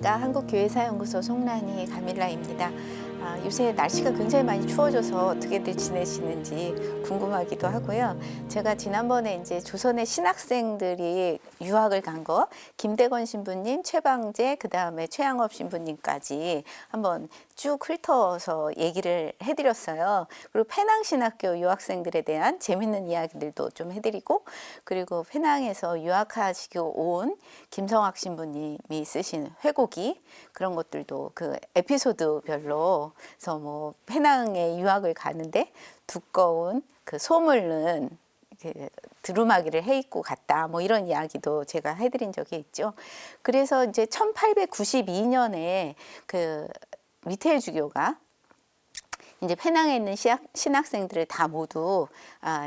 안녕하십니까. 한국교회사연구소 송란이 가밀라입니다. 요새 날씨가 굉장히 많이 추워져서 어떻게들 지내시는지 궁금하기도 하고요. 제가 지난번에 이제 조선의 신학생들이 유학을 간 거, 김대건 신부님, 최방재, 그 다음에 최양업 신부님까지 한번 쭉 훑어서 얘기를 해드렸어요. 그리고 페낭신학교 유학생들에 대한 재밌는 이야기들도 좀 해드리고, 그리고 페낭에서 유학하시고 온 김성학 신부님이 쓰신 회고기, 그런 것들도 그 에피소드별로, 그래서 뭐 페낭에 유학을 가는데 두꺼운 그 소물은 그 두루마기를 해 입고 갔다, 뭐 이런 이야기도 제가 해드린 적이 있죠. 그래서 이제 1892년에 그 미테일 주교가 이제 페낭에 있는 신학생들을 다 모두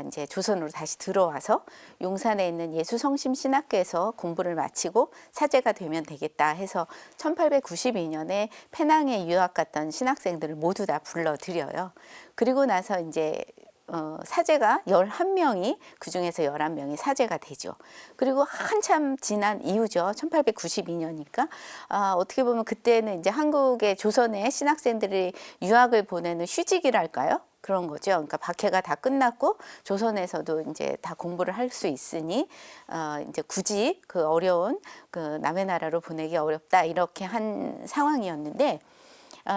이제 조선으로 다시 들어와서 용산에 있는 예수성심 신학교에서 공부를 마치고 사제가 되면 되겠다 해서 1892년에 페낭에 유학 갔던 신학생들을 모두 다 불러들여요. 그리고 나서 이제 사제가 11명이, 그중에서 11명이 사제가 되죠. 그리고 한참 지난 이후죠. 1892년이니까 어떻게 보면 그때는 이제 한국의 조선의 신학생들이 유학을 보내는 휴직이랄까요? 그런 거죠. 그러니까 박해가 다 끝났고 조선에서도 이제 다 공부를 할 수 있으니 이제 굳이 그 어려운 그 남의 나라로 보내기 어렵다, 이렇게 한 상황이었는데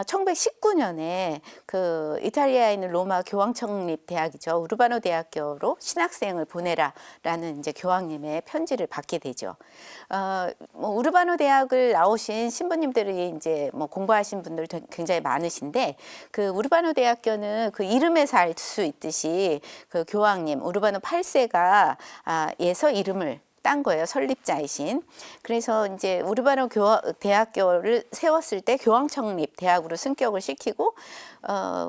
1919년에 그 이탈리아에 있는 로마 교황 창립 대학이죠. 우르바노 대학교로 신학생을 보내라라는 이제 교황님의 편지를 받게 되죠. 뭐 우르바노 대학을 나오신 신부님들이 이제 뭐 공부하신 분들 굉장히 많으신데, 그 우르바노 대학교는 그 이름에서 알 수 있듯이 그 교황님 우르바노 8세가 에서 이름을 딴 거예요. 설립자이신. 그래서 이제 우르바노 대학교를 세웠을 때 교황 창립 대학으로 승격을 시키고,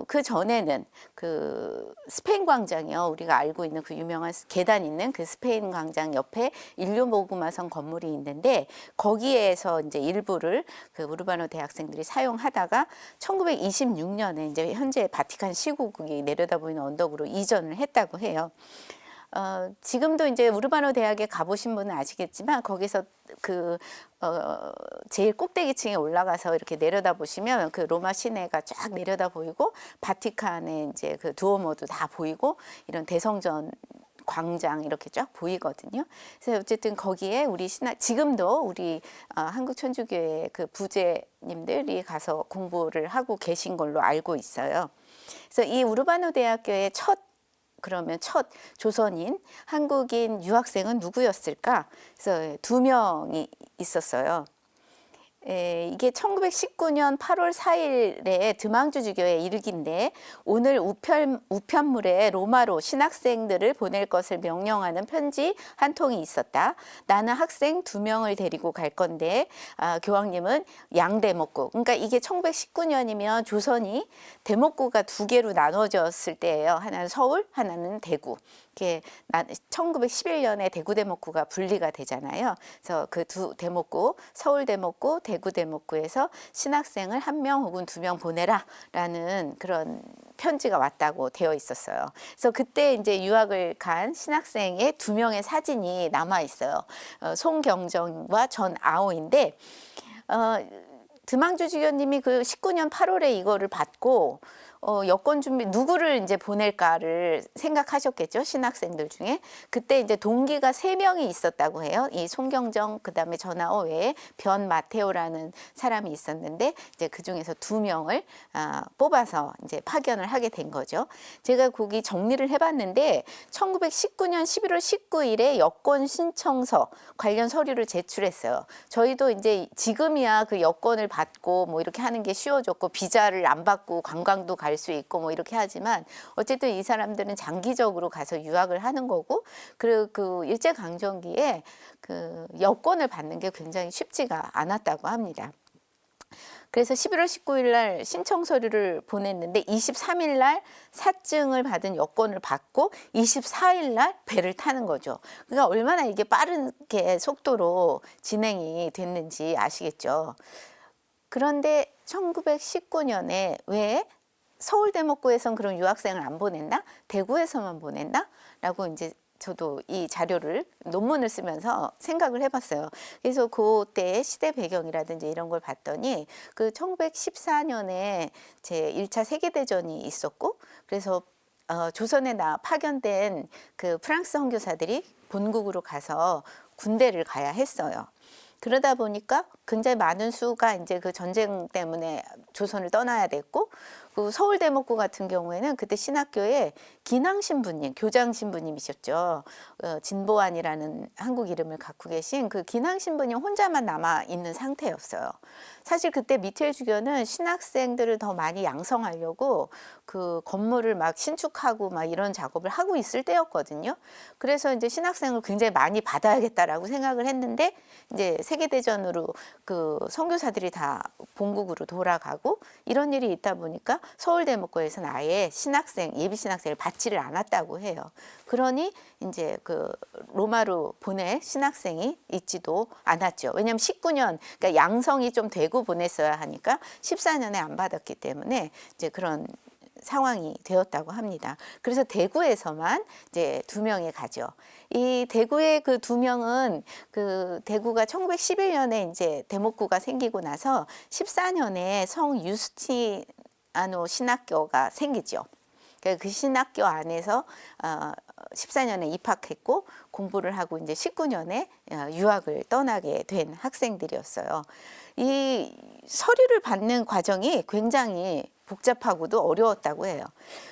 그 전에는 그 스페인 광장이요. 우리가 알고 있는 그 유명한 계단 있는 그 스페인 광장 옆에 인류모구마성 건물이 있는데, 거기에서 이제 일부를 그 우르바노 대학생들이 사용하다가 1926년에 이제 현재 바티칸 시국이 내려다보이는 언덕으로 이전을 했다고 해요. 지금도 이제 우르바노 대학에 가보신 분은 아시겠지만, 거기서 그 제일 꼭대기층에 올라가서 이렇게 내려다 보시면 그 로마 시내가 쫙 내려다 보이고, 바티칸의 이제 그 두오모도 다 보이고, 이런 대성전 광장 이렇게 쫙 보이거든요. 그래서 어쨌든 거기에 우리 지금도 우리 한국 천주교회 그 부제님들이 가서 공부를 하고 계신 걸로 알고 있어요. 그래서 이 우르바노 대학교의 그러면 첫 조선인 한국인 유학생은 누구였을까? 그래서 2명이 있었어요. 이게 1919년 8월 4일에 드망주 주교의 일기인데, 오늘 우편물에 로마로 신학생들을 보낼 것을 명령하는 편지 한 통이 있었다. 나는 학생 2명을 데리고 갈 건데 교황님은 양대목구, 그러니까 이게 1919년이면 조선이 대목구가 2개로 나눠졌을 때예요. 하나는 서울, 하나는 대구. 이게 1911년에 대구 대목구가 분리가 되잖아요. 그래서 그 두 대목구, 서울 대목구, 대구 대목구에서 신학생을 1명 혹은 2명 보내라라는 그런 편지가 왔다고 되어 있었어요. 그래서 그때 이제 유학을 간 신학생의 2명의 사진이 남아 있어요. 송경정과 전아오인데, 드망주 주교님이 그 19년 8월에 이거를 받고 여권 준비 누구를 이제 보낼까를 생각하셨겠죠. 신학생들 중에. 그때 이제 동기가 3명이 있었다고 해요. 이 송경정, 그다음에 전하오 외에 변 마테오라는 사람이 있었는데, 이제 그 중에서 2명을 뽑아서 이제 파견을 하게 된 거죠. 제가 거기 정리를 해봤는데 1919년 11월 19일에 여권 신청서 관련 서류를 제출했어요. 저희도 이제 지금이야 그 여권을 받고 뭐 이렇게 하는 게 쉬워졌고, 비자를 안 받고 관광도 갈 수 있고 뭐 이렇게 하지만, 어쨌든 이 사람들은 장기적으로 가서 유학을 하는 거고, 그리고 그 일제강점기에 그 여권을 받는 게 굉장히 쉽지가 않았다고 합니다. 그래서 11월 19일 날 신청 서류를 보냈는데 23일 날 사증을 받은 여권을 받고 24일 날 배를 타는 거죠. 그러니까 얼마나 이게 빠르게 속도로 진행이 됐는지 아시겠죠. 그런데 1919년에 왜 서울대목구에선 그런 유학생을 안 보냈나? 대구에서만 보냈나? 라고 이제 저도 이 자료를 논문을 쓰면서 생각을 해봤어요. 그래서 그때 시대 배경이라든지 이런 걸 봤더니 그 1914년에 제 1차 세계대전이 있었고 그래서 조선에 파견된 그 프랑스 선교사들이 본국으로 가서 군대를 가야 했어요. 그러다 보니까 굉장히 많은 수가 이제 그 전쟁 때문에 조선을 떠나야 됐고, 그 서울대목구 같은 경우에는 그때 신학교에 기낭 신부님, 교장 신부님이셨죠. 진보안이라는 한국 이름을 갖고 계신 그 기낭 신부님 혼자만 남아 있는 상태였어요. 사실 그때 미트엘 주교는 신학생들을 더 많이 양성하려고 그 건물을 막 신축하고 막 이런 작업을 하고 있을 때였거든요. 그래서 이제 신학생을 굉장히 많이 받아야겠다라고 생각을 했는데 이제 세계대전으로 그 선교사들이 다 본국으로 돌아가고 이런 일이 있다 보니까 서울대목고에서는 아예 신학생, 예비 신학생을 받지를 않았다고 해요. 그러니 이제 그 로마로 보낼 신학생이 있지도 않았죠. 왜냐하면 19년, 그러니까 양성이 좀 되고 보냈어야 하니까 14년에 안 받았기 때문에 이제 그런 상황이 되었다고 합니다. 그래서 대구에서만 이제 2명이 가죠. 이 대구의 그 2명은 그 대구가 1911년에 이제 대목구가 생기고 나서 14년에 성 유스티아노 신학교가 생기죠. 그 신학교 안에서 14년에 입학했고 공부를 하고 이제 19년에 유학을 떠나게 된 학생들이었어요. 이 서류를 받는 과정이 굉장히 복잡하고도 어려웠다고 해요.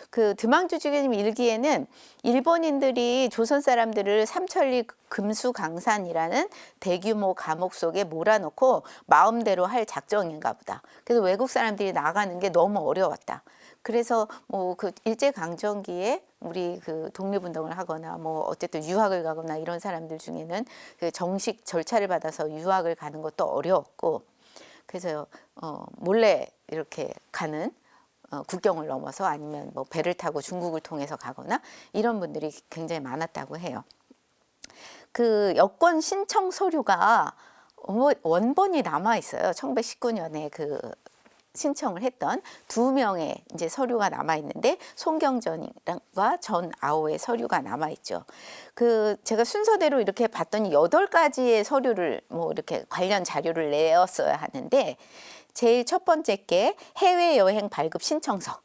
그 드망주 주교님 일기에는 일본인들이 조선 사람들을 삼천리 금수강산이라는 대규모 감옥 속에 몰아넣고 마음대로 할 작정인가 보다. 그래서 외국 사람들이 나가는 게 너무 어려웠다. 그래서 뭐 그 일제 강점기에 우리 그 독립운동을 하거나 뭐 어쨌든 유학을 가거나 이런 사람들 중에는 그 정식 절차를 받아서 유학을 가는 것도 어려웠고, 그래서 몰래 이렇게 가는 국경을 넘어서 아니면 뭐 배를 타고 중국을 통해서 가거나 이런 분들이 굉장히 많았다고 해요. 그 여권 신청 서류가 원본이 남아 있어요. 1919년에 그 신청을 했던 2명의 이제 서류가 남아 있는데 송경전과 전아오의 서류가 남아 있죠. 그 제가 순서대로 이렇게 봤더니 8가지의 서류를 뭐 이렇게 관련 자료를 내었어야 하는데 제일 첫 번째 게 해외여행 발급 신청서,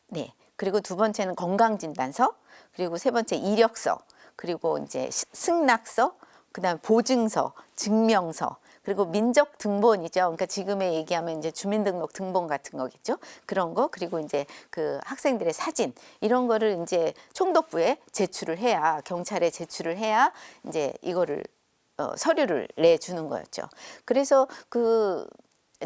네, 그리고 2번째는 건강진단서, 그리고 3번째 이력서, 그리고 이제 승낙서, 그다음 보증서, 증명서, 그리고 민족 등본이죠. 그러니까 지금에 얘기하면 이제 주민등록 등본 같은 거겠죠. 그런 거, 그리고 이제 그 학생들의 사진 이런 거를 이제 총독부에 제출을 해야, 경찰에 제출을 해야 이제 이거를 서류를 내주는 거였죠. 그래서 그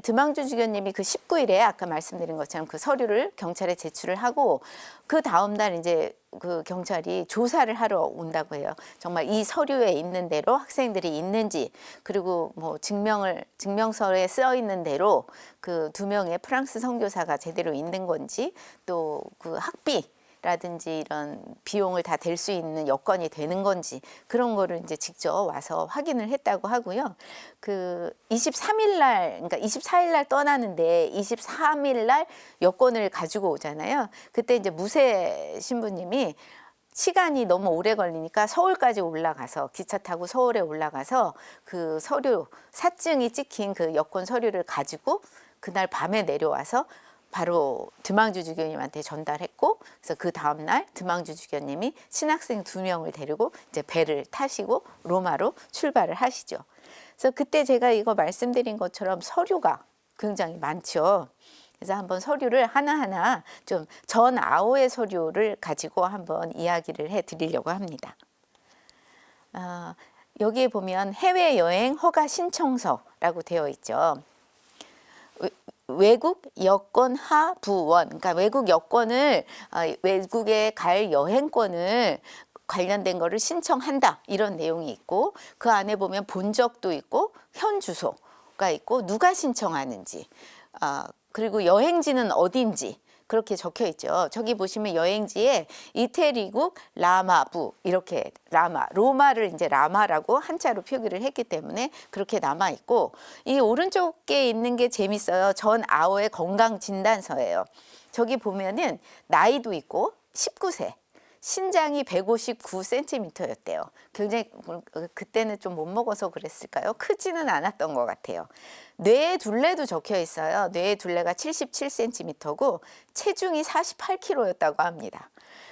드망주 주교님이 그 19일에 아까 말씀드린 것처럼 그 서류를 경찰에 제출을 하고 그 다음 날 이제 그 경찰이 조사를 하러 온다고 해요. 정말 이 서류에 있는 대로 학생들이 있는지, 그리고 뭐 증명서에 써 있는 대로 그 2명의 프랑스 선교사가 제대로 있는 건지, 또 그 학비 라든지 이런 비용을 다 댈 수 있는 여건이 되는 건지 그런 거를 이제 직접 와서 확인을 했다고 하고요. 그 23일 날, 그러니까 24일 날 떠나는데 23일 날 여권을 가지고 오잖아요. 그때 이제 무쇠 신부님이 시간이 너무 오래 걸리니까 서울까지 올라가서 기차 타고 서울에 올라가서 그 서류 사증이 찍힌 그 여권 서류를 가지고 그날 밤에 내려와서 바로 드망주 주교님한테 전달했고, 그래서 그 다음 날 드망주 주교님이 신학생 2명을 데리고 이제 배를 타시고 로마로 출발을 하시죠. 그래서 그때 제가 이거 말씀드린 것처럼 서류가 굉장히 많죠. 그래서 한번 서류를 하나하나 좀 전아오의 서류를 가지고 한번 이야기를 해드리려고 합니다. 여기에 보면 해외여행 허가 신청서라고 되어 있죠. 외국 여권 하부원, 그러니까 외국 여권을 외국에 갈 여행권을 관련된 거를 신청한다 이런 내용이 있고, 그 안에 보면 본 적도 있고 현 주소가 있고 누가 신청하는지, 그리고 여행지는 어딘지 그렇게 적혀 있죠. 저기 보시면 여행지에 이태리국 라마부, 이렇게 로마를 이제 라마라고 한자로 표기를 했기 때문에 그렇게 남아 있고, 이 오른쪽에 있는 게 재밌어요. 전 아오의 건강 진단서예요. 저기 보면은 나이도 있고 19세, 신장이 159cm였대요. 굉장히 그때는 좀 못 먹어서 그랬을까요? 크지는 않았던 것 같아요. 뇌의 둘레도 적혀 있어요. 뇌의 둘레가 77cm고 체중이 48kg였다고 합니다.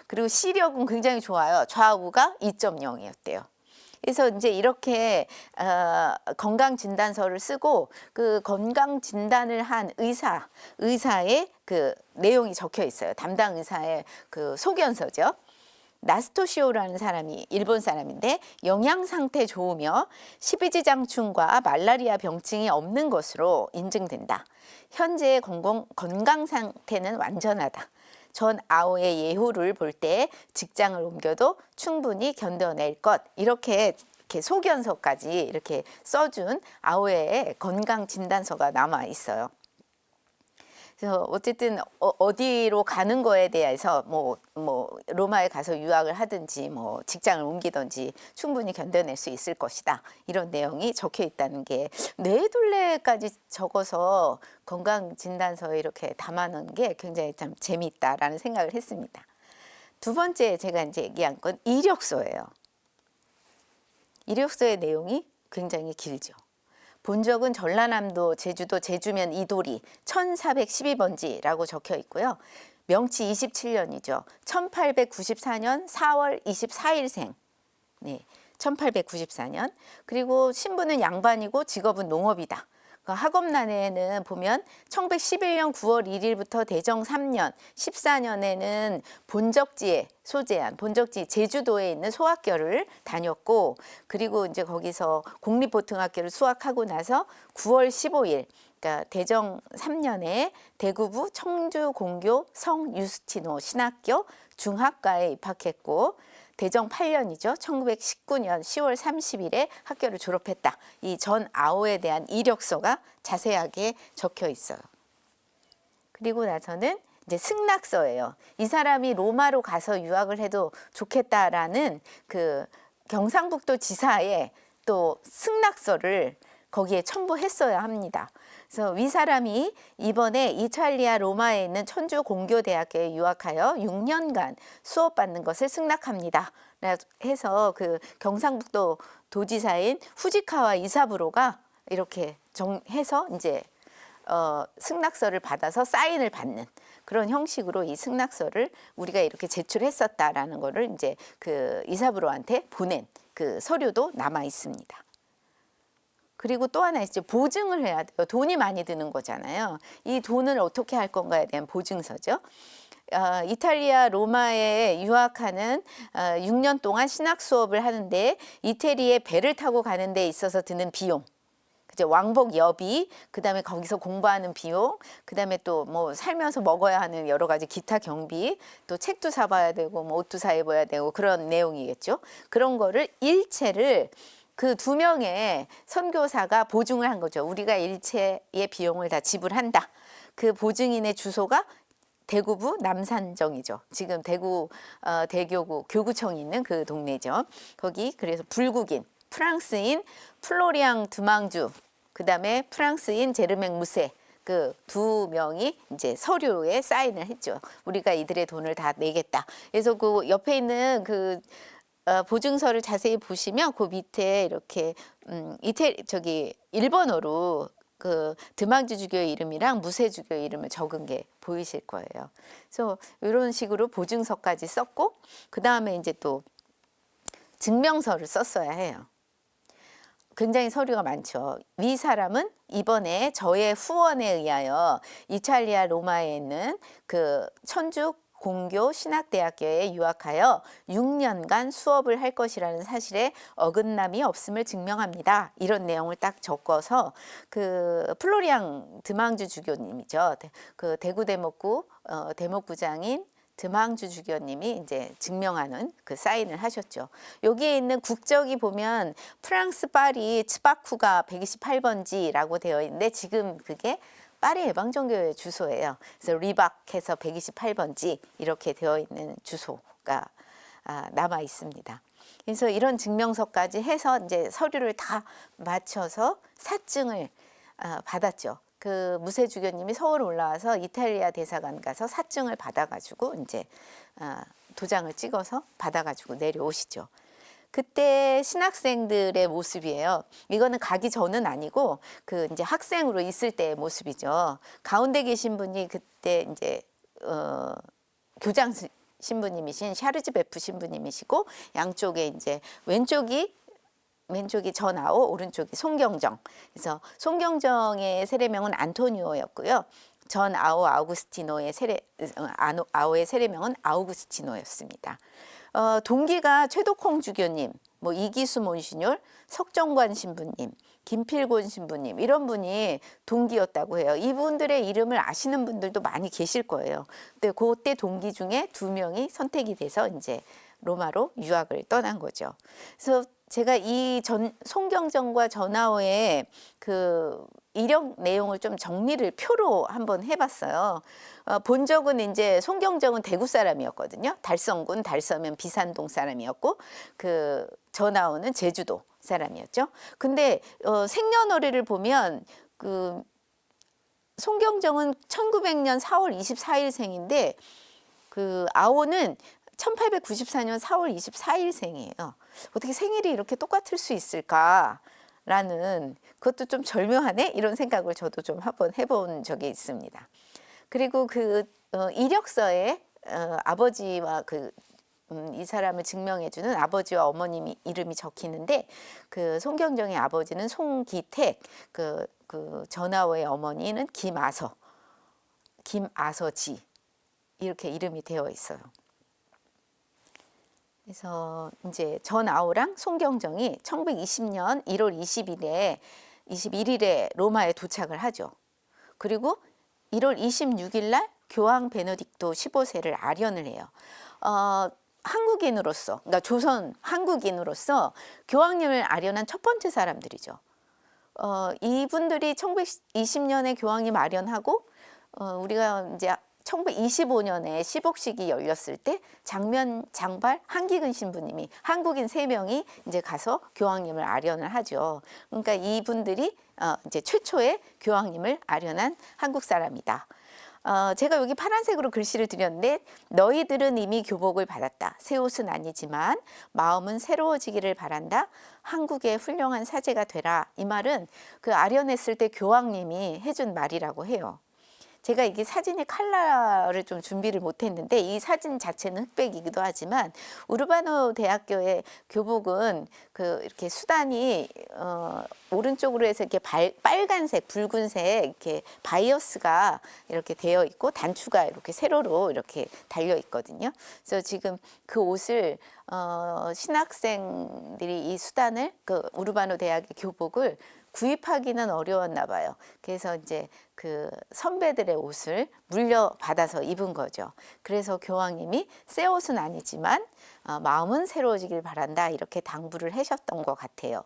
그리고 시력은 굉장히 좋아요. 좌우가 2.0이었대요. 그래서 이제 이렇게 건강 진단서를 쓰고 그 건강 진단을 한 의사의 그 내용이 적혀 있어요. 담당 의사의 그 소견서죠. 나스토시오라는 사람이 일본 사람인데 영양 상태 좋으며 십이지장충과 말라리아 병증이 없는 것으로 인증된다. 현재의 건강 상태는 완전하다. 전 아오의 예후를 볼 때 직장을 옮겨도 충분히 견뎌낼 것. 이렇게 소견서까지 이렇게 써준 아오의 건강 진단서가 남아 있어요. 그래서 어쨌든 어디로 가는 거에 대해서 뭐 로마에 가서 유학을 하든지 뭐 직장을 옮기든지 충분히 견뎌낼 수 있을 것이다. 이런 내용이 적혀 있다는 게 뇌둘레까지 적어서 건강 진단서에 이렇게 담아놓은 게 굉장히 참 재미있다라는 생각을 했습니다. 두 번째 제가 이제 얘기한 건 이력서예요. 이력서의 내용이 굉장히 길죠. 본적은 전라남도, 제주도, 제주면 이도리 1412번지라고 적혀 있고요. 명치 27년이죠. 1894년 4월 24일생. 네, 1894년. 그리고 신분은 양반이고 직업은 농업이다. 학업란에는 보면 1911년 9월 1일부터 대정 3년, 14년에는 본적지에 소재한 본적지 제주도에 있는 소학교를 다녔고, 그리고 이제 거기서 공립보통학교를 수학하고 나서 9월 15일, 그러니까 대정 3년에 대구부 청주공교 성유스티노 신학교 중학과에 입학했고, 대정 8년이죠. 1919년 10월 30일에 학교를 졸업했다. 이 전 아오에 대한 이력서가 자세하게 적혀 있어요. 그리고 나서는 이제 승낙서예요. 이 사람이 로마로 가서 유학을 해도 좋겠다라는 그 경상북도 지사의 또 승낙서를 거기에 첨부했어야 합니다. 그래서 이 사람이 이번에 이탈리아 로마에 있는 천주 공교대학교에 유학하여 6년간 수업받는 것을 승낙합니다. 해서 그 경상북도 도지사인 후지카와 이사부로가 이렇게 정해서 이제 승낙서를 받아서 사인을 받는 그런 형식으로 이 승낙서를 우리가 이렇게 제출했었다라는 거를 이제 그 이사부로한테 보낸 그 서류도 남아 있습니다. 그리고 또 하나 있죠. 보증을 해야 돼요. 돈이 많이 드는 거잖아요. 이 돈을 어떻게 할 건가에 대한 보증서죠. 이탈리아 로마에 유학하는 6년 동안 신학 수업을 하는데 이태리에 배를 타고 가는 데 있어서 드는 비용, 그죠? 왕복 여비, 그다음에 거기서 공부하는 비용, 그다음에 또 뭐 살면서 먹어야 하는 여러 가지 기타 경비, 또 책도 사봐야 되고 뭐 옷도 사 입어야 되고 그런 내용이겠죠. 그런 거를 일체를 그 두 명의 선교사가 보증을 한 거죠. 우리가 일체의 비용을 다 지불한다. 그 보증인의 주소가 대구부 남산정이죠. 지금 대구 대교구 교구청이 있는 그 동네죠. 거기 그래서 불국인, 프랑스인 플로리앙 드망주, 그다음에 프랑스인 제르맹 무세 그 두 명이 이제 서류에 사인을 했죠. 우리가 이들의 돈을 다 내겠다. 그래서 그 옆에 있는 그 보증서를 자세히 보시면 그 밑에 이렇게 일본어로 그 드망주 주교의 이름이랑 무세 주교의 이름을 적은 게 보이실 거예요. 그래서 이런 식으로 보증서까지 썼고 그 다음에 이제 또 증명서를 썼어야 해요. 굉장히 서류가 많죠. 이 사람은 이번에 저의 후원에 의하여 이탈리아 로마에 있는 그 천주 공교 신학대학교에 유학하여 6년간 수업을 할 것이라는 사실에 어긋남이 없음을 증명합니다. 이런 내용을 딱 적어서 그 플로리앙 드망주 주교님이죠. 그 대구 대목구 대목구장인 드망주 주교님이 이제 증명하는 그 사인을 하셨죠. 여기에 있는 국적이 보면 프랑스 파리 츠바쿠가 128번지라고 되어 있는데 지금 그게 파리 예방종교회 주소예요. 그래서 리박해서 128번지 이렇게 되어 있는 주소가 남아 있습니다. 그래서 이런 증명서까지 해서 이제 서류를 다 맞춰서 사증을 받았죠. 그 무세 주교님이 서울 올라와서 이탈리아 대사관 가서 사증을 받아가지고 이제 도장을 찍어서 받아가지고 내려오시죠. 그때 신학생들의 모습이에요. 이거는 가기 전은 아니고 그 이제 학생으로 있을 때의 모습이죠. 가운데 계신 분이 그때 이제 교장 신부님이신 샤르즈 베프 신부님이시고, 양쪽에 이제 왼쪽이 전아오, 오른쪽이 송경정. 그래서 송경정의 세례명은 안토니오였고요. 전아오 아우구스티노의 아오의 세례명은 아우구스티노였습니다. 동기가 최덕홍 주교님, 뭐 이기수 몬시뇰, 석정관 신부님, 김필곤 신부님, 이런 분이 동기였다고 해요. 이분들의 이름을 아시는 분들도 많이 계실 거예요. 근데 그때 동기 중에 2명이 선택이 돼서 이제 로마로 유학을 떠난 거죠. 그래서 제가 이 송경정과 전하오의 그 이력 내용을 좀 정리를 표로 한번 해봤어요. 본 적은 이제 송경정은 대구 사람이었거든요. 달성군, 달서면 비산동 사람이었고, 그 전하오는 제주도 사람이었죠. 근데 생년월일을 보면 그 송경정은 1900년 4월 24일 생인데 그 아오는 1894년 4월 24일 생이에요. 어떻게 생일이 이렇게 똑같을 수 있을까라는, 그것도 좀 절묘하네, 이런 생각을 저도 좀 한번 해본 적이 있습니다. 그리고 그 이력서에 아버지와 이 사람을 증명해주는 아버지와 어머님이 이름이 적히는데, 그 송경정의 아버지는 송기택, 그 전하오의 어머니는 김아서지, 이렇게 이름이 되어 있어요. 그래서 이제 전아오랑 송경정이 1920년 1월 21일에 로마에 도착을 하죠. 그리고 1월 26일 날 교황 베네딕토 15세를 아련을 해요. 한국인으로서, 그러니까 조선 한국인으로서 교황님을 아련한 첫 번째 사람들이죠. 이분들이 1920년에 교황님 아련하고, 우리가 이제 1925년에 시복식이 열렸을 때 장발 한기근 신부님이, 한국인 3명이 이제 가서 교황님을 아련을 하죠. 그러니까 이분들이 이제 최초의 교황님을 아련한 한국 사람이다. 제가 여기 파란색으로 글씨를 드렸는데, 너희들은 이미 교복을 받았다. 새 옷은 아니지만 마음은 새로워지기를 바란다. 한국의 훌륭한 사제가 되라. 이 말은 그 아련했을 때 교황님이 해준 말이라고 해요. 제가 이게 사진의 컬러를 좀 준비를 못했는데, 이 사진 자체는 흑백이기도 하지만 우르바노 대학교의 교복은 그 이렇게 수단이 오른쪽으로 해서 이렇게 빨간색, 붉은색 이렇게 바이어스가 이렇게 되어 있고, 단추가 이렇게 세로로 이렇게 달려 있거든요. 그래서 지금 그 옷을 신학생들이 이 수단을, 그 우르바노 대학의 교복을 구입하기는 어려웠나 봐요. 그래서 이제 그 선배들의 옷을 물려받아서 입은 거죠. 그래서 교황님이 새 옷은 아니지만 마음은 새로워지길 바란다, 이렇게 당부를 하셨던 것 같아요.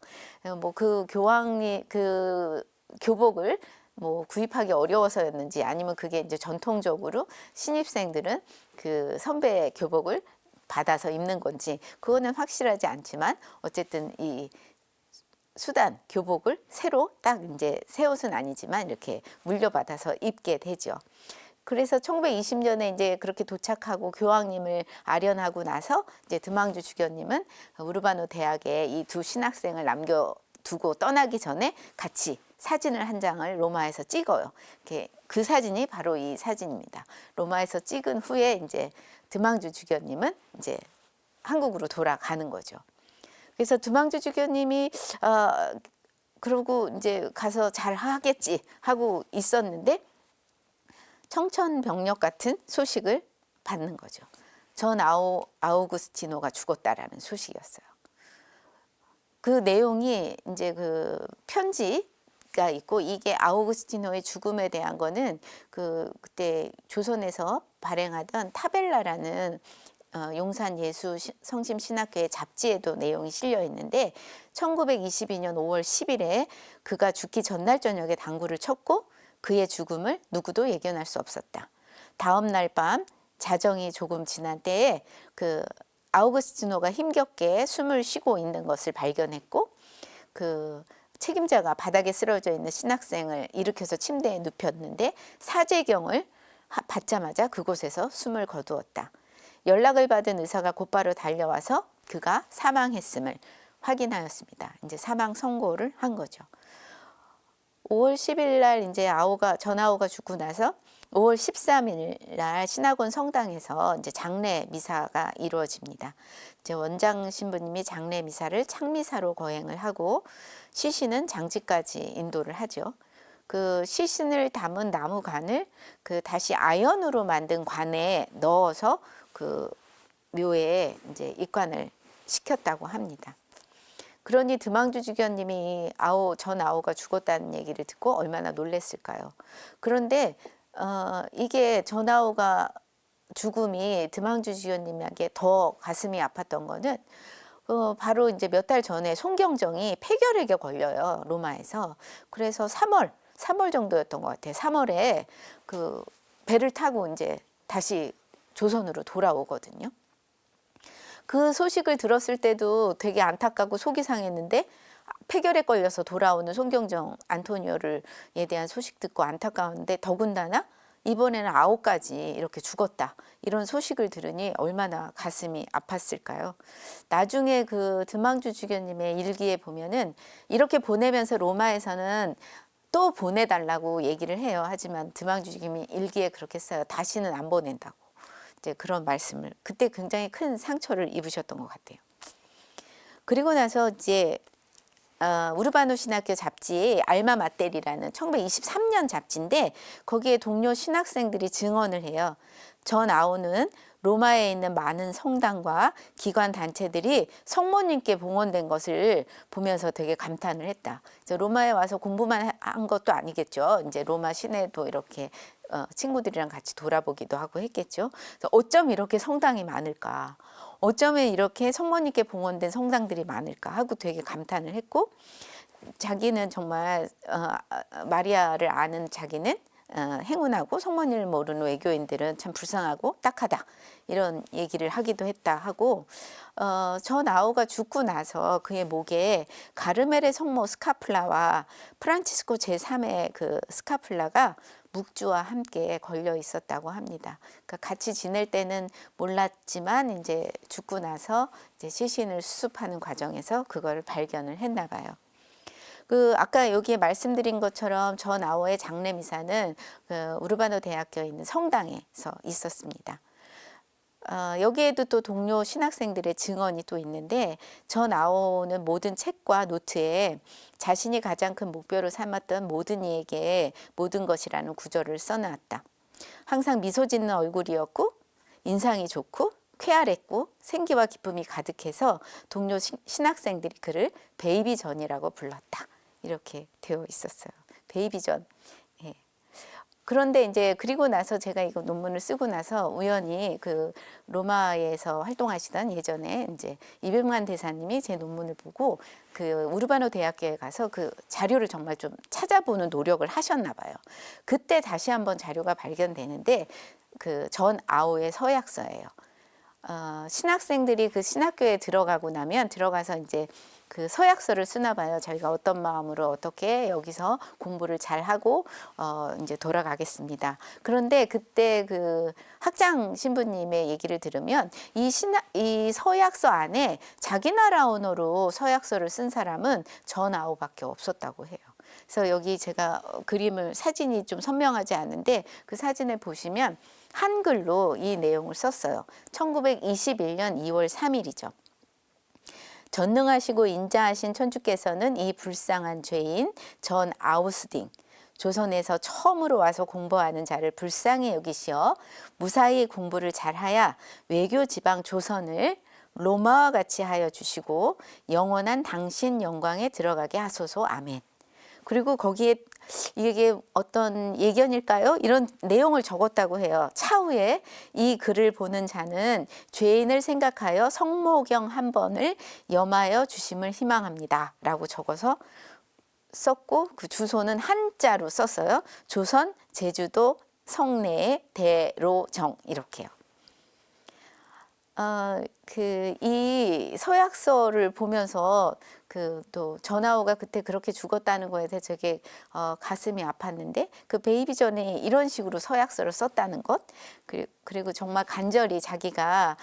뭐 그 교황이 그 교복을 뭐 구입하기 어려워서였는지, 아니면 그게 이제 전통적으로 신입생들은 그 선배의 교복을 받아서 입는 건지, 그거는 확실하지 않지만 어쨌든 이 수단 교복을 새로 딱 이제 새 옷은 아니지만 이렇게 물려받아서 입게 되죠. 그래서 1920년에 이제 그렇게 도착하고 교황님을 아련하고 나서 이제 드망주 주교님은 우르바노 대학에 이 2 신학생을 남겨두고 떠나기 전에 같이 사진을 한 장을 로마에서 찍어요. 그 사진이 바로 이 사진입니다. 로마에서 찍은 후에 이제 드망주 주교님은 이제 한국으로 돌아가는 거죠. 그래서 드망주 주교님이 그러고 이제 가서 잘 하겠지 하고 있었는데, 청천벽력 같은 소식을 받는 거죠. 전 아우구스티노가 죽었다라는 소식이었어요. 그 내용이 이제 그 편지가 있고, 이게 아우구스티노의 죽음에 대한 거는 그때 조선에서 발행하던 타벨라라는 용산 예수 성심 신학교의 잡지에도 내용이 실려 있는데, 1922년 5월 10일에 그가 죽기 전날 저녁에 당구를 쳤고 그의 죽음을 누구도 예견할 수 없었다. 다음 날 밤 자정이 조금 지난 때에 그 아우구스티노가 힘겹게 숨을 쉬고 있는 것을 발견했고, 그 책임자가 바닥에 쓰러져 있는 신학생을 일으켜서 침대에 눕혔는데 사제경을 받자마자 그곳에서 숨을 거두었다. 연락을 받은 의사가 곧바로 달려와서 그가 사망했음을 확인하였습니다. 이제 사망 선고를 한 거죠. 5월 10일 날 이제 전 아오가 죽고 나서 5월 13일 날 신학원 성당에서 이제 장례 미사가 이루어집니다. 이제 원장 신부님이 장례 미사를 창미사로 거행을 하고 시신은 장지까지 인도를 하죠. 그 시신을 담은 나무관을 그 다시 아연으로 만든 관에 넣어서 그 묘에 이제 입관을 시켰다고 합니다. 그러니 드망주 주견님이 전 아오가 죽었다는 얘기를 듣고 얼마나 놀랐을까요? 그런데 이게 전 아오가 죽음이 드망주 주견님에게 더 가슴이 아팠던 거는 바로 이제 몇 달 전에 송경정이 폐결핵에 걸려요, 로마에서. 그래서 3월 정도였던 것 같아요. 3월에 그 배를 타고 이제 다시 조선으로 돌아오거든요. 그 소식을 들었을 때도 되게 안타깝고 속이 상했는데 폐결에 걸려서 돌아오는 송경정 안토니오에 대한 소식 듣고 안타까웠는데 더군다나 이번에는 아오까지 이렇게 죽었다. 이런 소식을 들으니 얼마나 가슴이 아팠을까요? 나중에 그 드망주 주교님의 일기에 보면은 이렇게 보내면서 로마에서는 또 보내달라고 얘기를 해요. 하지만 드망주 주교님이 일기에 그렇게 써요. 다시는 안 보낸다고. 이제 그런 말씀을 그때 굉장히 큰 상처를 입으셨던 것 같아요. 그리고 나서 이제 우르바노 신학교 잡지 알마 마텔이라는 1923년 잡지인데 거기에 동료 신학생들이 증언을 해요. 전 아오는 로마에 있는 많은 성당과 기관 단체들이 성모님께 봉헌된 것을 보면서 되게 감탄을 했다. 이제 로마에 와서 공부만 한 것도 아니겠죠. 이제 로마 시내도 이렇게 친구들이랑 같이 돌아보기도 하고 했겠죠. 그래서 어쩜 이렇게 성당이 많을까? 어쩌면 이렇게 성모님께 봉헌된 성당들이 많을까 하고 되게 감탄을 했고 자기는 정말 마리아를 아는 자기는 행운하고 성모님을 모르는 외교인들은 참 불쌍하고 딱하다 이런 얘기를 하기도 했다 하고 전 아오가 죽고 나서 그의 목에 가르멜의 성모 스카플라와 프란치스코 제3의 그 스카플라가 묵주와 함께 걸려 있었다고 합니다. 그러니까 같이 지낼 때는 몰랐지만 이제 죽고 나서 이제 시신을 수습하는 과정에서 그걸 발견을 했나 봐요. 그 아까 여기에 말씀드린 것처럼 전 아오의 장례 미사는 그 우르바노 대학교에 있는 성당에서 있었습니다. 여기에도 또 동료 신학생들의 증언이 또 있는데 전 아오는 모든 책과 노트에 자신이 가장 큰 목표로 삼았던 모든 이에게 모든 것이라는 구절을 써놨다. 항상 미소 짓는 얼굴이었고 인상이 좋고 쾌활했고 생기와 기쁨이 가득해서 동료 신학생들이 그를 베이비 전이라고 불렀다. 이렇게 되어 있었어요. 베이비 전. 예. 그런데 이제 그리고 나서 제가 이거 논문을 쓰고 나서 우연히 그 로마에서 활동하시던 예전에 이제 이병만 대사님이 제 논문을 보고 그 우르바노 대학교에 가서 그 자료를 정말 좀 찾아보는 노력을 하셨나 봐요. 그때 다시 한번 자료가 발견되는데 그 전 아오의 서약서예요. 신학생들이 그 신학교에 들어가고 나면 들어가서 이제 그 서약서를 쓰나 봐요. 자기가 어떤 마음으로 어떻게 여기서 공부를 잘 하고 이제 돌아가겠습니다. 그런데 그때 그 학장 신부님의 얘기를 들으면 이 서약서 안에 자기 나라 언어로 서약서를 쓴 사람은 전 아오밖에 없었다고 해요. 그래서 여기 제가 사진이 좀 선명하지 않은데 그 사진을 보시면 한글로 이 내용을 썼어요. 1921년 2월 3일이죠. 전능하시고 인자하신 천주께서는 이 불쌍한 죄인 전 아우스딩 조선에서 처음으로 와서 공부하는 자를 불쌍히 여기시어 무사히 공부를 잘하여 외교 지방 조선을 로마와 같이 하여 주시고 영원한 당신 영광에 들어가게 하소서. 아멘. 그리고 거기에 이게 어떤 예견일까요? 이런 내용을 적었다고 해요. 차후에 이 글을 보는 자는 죄인을 생각하여 성모경 한 번을 염하여 주심을 희망합니다. 라고 적어서 썼고 그 주소는 한자로 썼어요. 조선 제주도 성내의 대로정 이렇게요. 이 서약서를 보면서 또 전하오가 그때 그렇게 죽었다는 거에 대해서 되게 가슴이 아팠는데 그 베이비 전에 이런 식으로 서약서를 썼다는 것 그리고 정말 간절히 자기가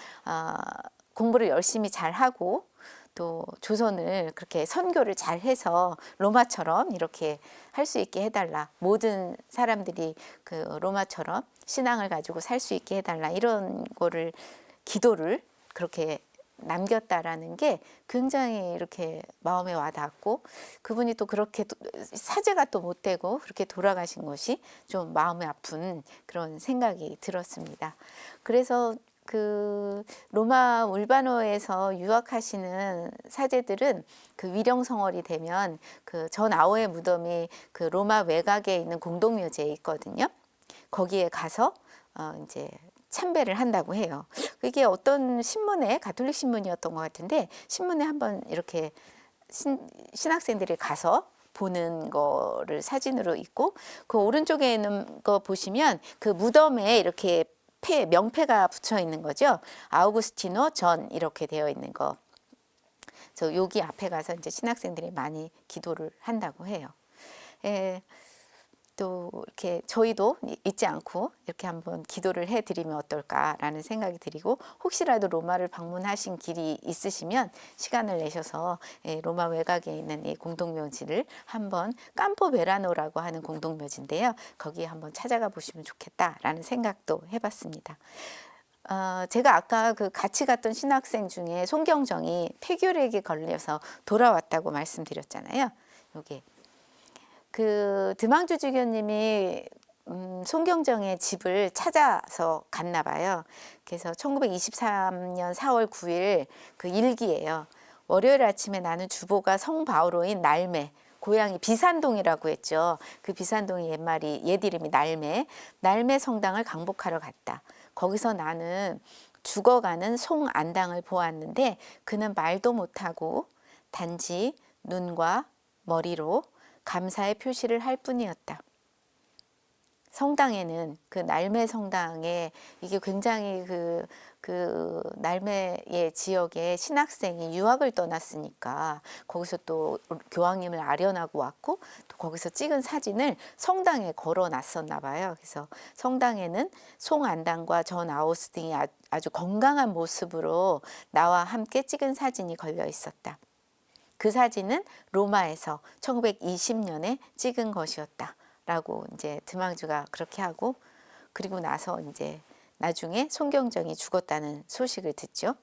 공부를 열심히 잘하고 또 조선을 그렇게 선교를 잘해서 로마처럼 이렇게 할 수 있게 해달라. 모든 사람들이 그 로마처럼 신앙을 가지고 살 수 있게 해달라. 이런 거를 기도를 그렇게 남겼다라는 게 굉장히 이렇게 마음에 와닿았고 그분이 또 그렇게 사제가 또 못 되고 그렇게 돌아가신 것이 좀 마음이 아픈 그런 생각이 들었습니다. 그래서 그 로마 울바노에서 유학하시는 사제들은 그 위령성월이 되면 그 전 아오의 무덤이 그 로마 외곽에 있는 공동묘지에 있거든요. 거기에 가서 이제 참배를 한다고 해요. 그게 어떤 신문에 가톨릭 신문이었던 것 같은데 신문에 한번 이렇게 신학생들이 가서 보는 거를 사진으로 있고 그 오른쪽에 있는 거 보시면 그 무덤에 이렇게 명패가 붙여 있는 거죠. 아우구스티노 전 이렇게 되어 있는 거. 그래서 여기 앞에 가서 이제 신학생들이 많이 기도를 한다고 해요. 또 이렇게 저희도 잊지 않고 이렇게 한번 기도를 해드리면 어떨까라는 생각이 들이고 혹시라도 로마를 방문하신 길이 있으시면 시간을 내셔서 로마 외곽에 있는 이 공동묘지를 한번 캄포베라노라고 하는 공동묘지인데요. 거기에 한번 찾아가 보시면 좋겠다라는 생각도 해봤습니다. 제가 아까 그 같이 갔던 신학생 중에 송경정이 폐결핵에 걸려서 돌아왔다고 말씀드렸잖아요. 여기 그 드망주 주교님이 송경정의 집을 찾아서 갔나 봐요. 그래서 1923년 4월 9일 그 일기예요. 월요일 아침에 나는 주보가 성바오로인 날매, 고향이 비산동이라고 했죠. 그 비산동이 옛 이름이 날매 성당을 강복하러 갔다. 거기서 나는 죽어가는 송안당을 보았는데 그는 말도 못하고 단지 눈과 머리로 감사의 표시를 할 뿐이었다. 성당에는 그 날매 성당에 이게 굉장히 그 날매의 지역에 신학생이 유학을 떠났으니까 거기서 또 교황님을 아련하고 왔고 또 거기서 찍은 사진을 성당에 걸어 놨었나 봐요. 그래서 성당에는 송안당과 전 아우스팅이 아주 건강한 모습으로 나와 함께 찍은 사진이 걸려 있었다. 그 사진은 로마에서 1920년에 찍은 것이었다. 라고 이제 드망주가 그렇게 하고 그리고 나서 이제 나중에 송경정이 죽었다는 소식을 듣죠.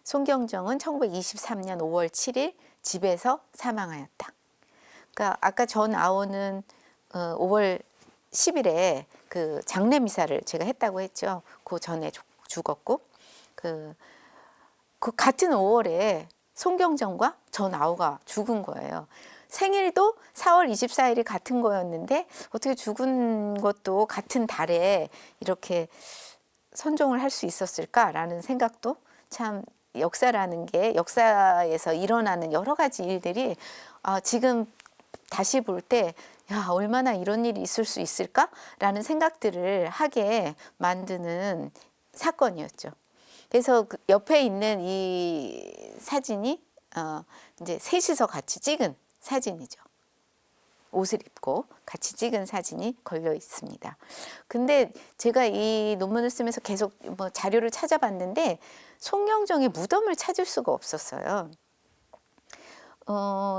송경정은 1923년 5월 7일 집에서 사망하였다. 그러니까 아까 전 아오는 5월 10일에 그 장례 미사를 제가 했다고 했죠. 그 전에 죽었고 그 같은 5월에 송경정과 전 아오가 죽은 거예요. 생일도 4월 24일이 같은 거였는데 어떻게 죽은 것도 같은 달에 이렇게 선종을 할 수 있었을까라는 생각도 참 역사라는 게 역사에서 일어나는 여러 가지 일들이 지금 다시 볼 때 야, 얼마나 이런 일이 있을 수 있을까라는 생각들을 하게 만드는 사건이었죠. 그래서 그 옆에 있는 이 사진이 이제 셋이서 같이 찍은 사진이죠. 옷을 입고 같이 찍은 사진이 걸려 있습니다. 근데 제가 이 논문을 쓰면서 계속 뭐 자료를 찾아봤는데 송경정의 무덤을 찾을 수가 없었어요.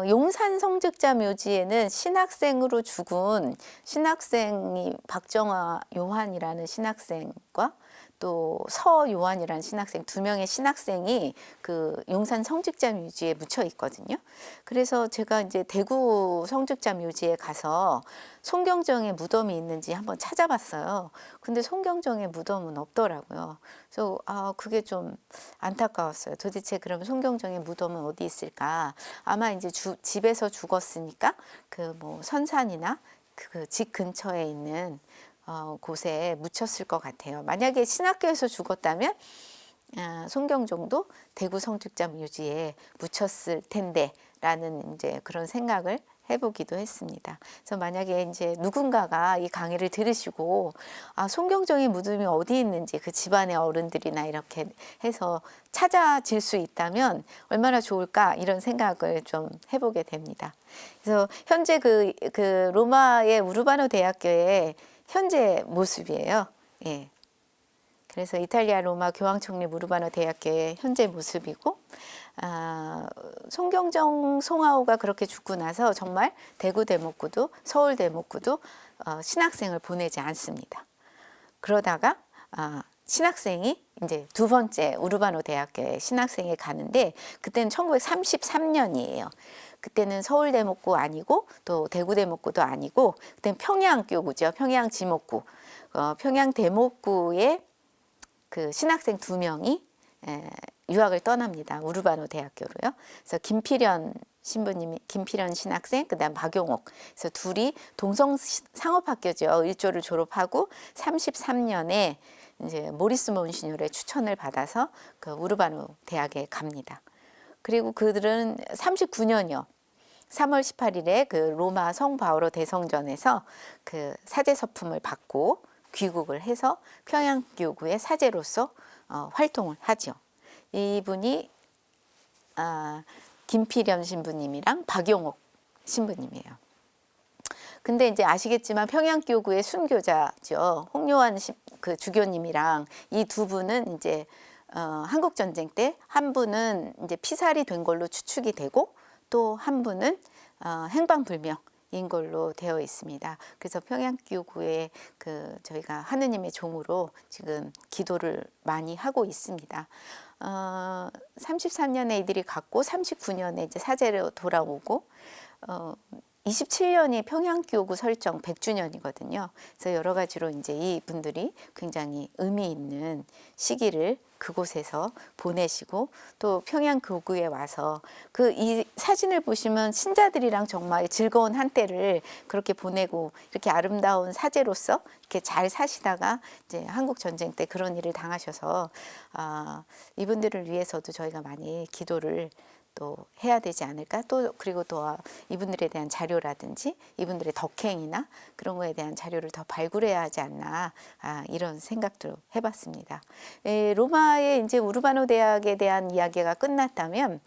용산 성직자 묘지에는 신학생으로 죽은 신학생이 박정화 요한이라는 신학생과 또 서요한이라는 신학생 2명의 신학생이 그 용산 성직자 묘지에 묻혀 있거든요. 그래서 제가 이제 대구 성직자 묘지에 가서 송경정의 무덤이 있는지 한번 찾아봤어요. 근데 송경정의 무덤은 없더라고요. 그래서 그게 좀 안타까웠어요. 도대체 그럼 송경정의 무덤은 어디 있을까? 아마 이제 집에서 죽었으니까 그 뭐 선산이나 그 집 근처에 있는 곳에 묻혔을 것 같아요. 만약에 신학교에서 죽었다면 송경정도 대구 성직자 묘지에 묻혔을 텐데라는 이제 그런 생각을 해보기도 했습니다. 그래서 만약에 이제 누군가가 이 강의를 들으시고 송경정의 무덤이 어디 있는지 그 집안의 어른들이나 이렇게 해서 찾아질 수 있다면 얼마나 좋을까 이런 생각을 좀 해보게 됩니다. 그래서 현재 그 로마의 우르바노 대학교의 현재 모습이에요. 예. 그래서 이탈리아 로마 교황청립 우르바노 대학교의 현재 모습이고, 송경정 송하오가 그렇게 죽고 나서 정말 대구 대목구도 서울 대목구도 신학생을 보내지 않습니다. 그러다가 신학생이 이제 두 번째 우르바노 대학교에 신학생이 가는데 그때는 1933년이에요. 그때는 서울 대목구 아니고 또 대구 대목구도 아니고 그때는 평양교구죠. 평양 지목구. 평양 대목구에 그 신학생 2명이 유학을 떠납니다. 우르바노 대학교로요. 그래서 김필현 신학생, 그다음 박용옥. 그래서 둘이 동성상업학교죠. 일조를 졸업하고 33년에 이제 모리스 몬시뇰의 추천을 받아서 그 우르바노 대학에 갑니다. 그리고 그들은 39년이요. 3월 18일에 그 로마 성바오로 대성전에서 그 사제 서품을 받고 귀국을 해서 평양교구의 사제로서 활동을 하죠. 이분이 김필현 신부님이랑 박용옥 신부님이에요. 근데 이제 아시겠지만 평양교구의 순교자죠. 홍요한 그 주교님이랑 이 두 분은 이제 한국 전쟁 때 한 분은 이제 피살이 된 걸로 추측이 되고 또 한 분은 행방불명인 걸로 되어 있습니다. 그래서 평양교구에 그 저희가 하느님의 종으로 지금 기도를 많이 하고 있습니다. 33년에 이들이 갔고 39년에 이제 사제로 돌아오고 27년이 평양교구 설정 100주년이거든요. 그래서 여러 가지로 이제 이 분들이 굉장히 의미 있는 시기를 그곳에서 보내시고 또 평양교구에 와서 그 이 사진을 보시면 신자들이랑 정말 즐거운 한때를 그렇게 보내고 이렇게 아름다운 사제로서 이렇게 잘 사시다가 이제 한국 전쟁 때 그런 일을 당하셔서 이분들을 위해서도 저희가 많이 기도를 또 해야 되지 않을까? 또 그리고 또 이분들에 대한 자료라든지 이분들의 덕행이나 그런 거에 대한 자료를 더 발굴해야 하지 않나 이런 생각도 해봤습니다. 로마의 이제 우르바노 대학에 대한 이야기가 끝났다면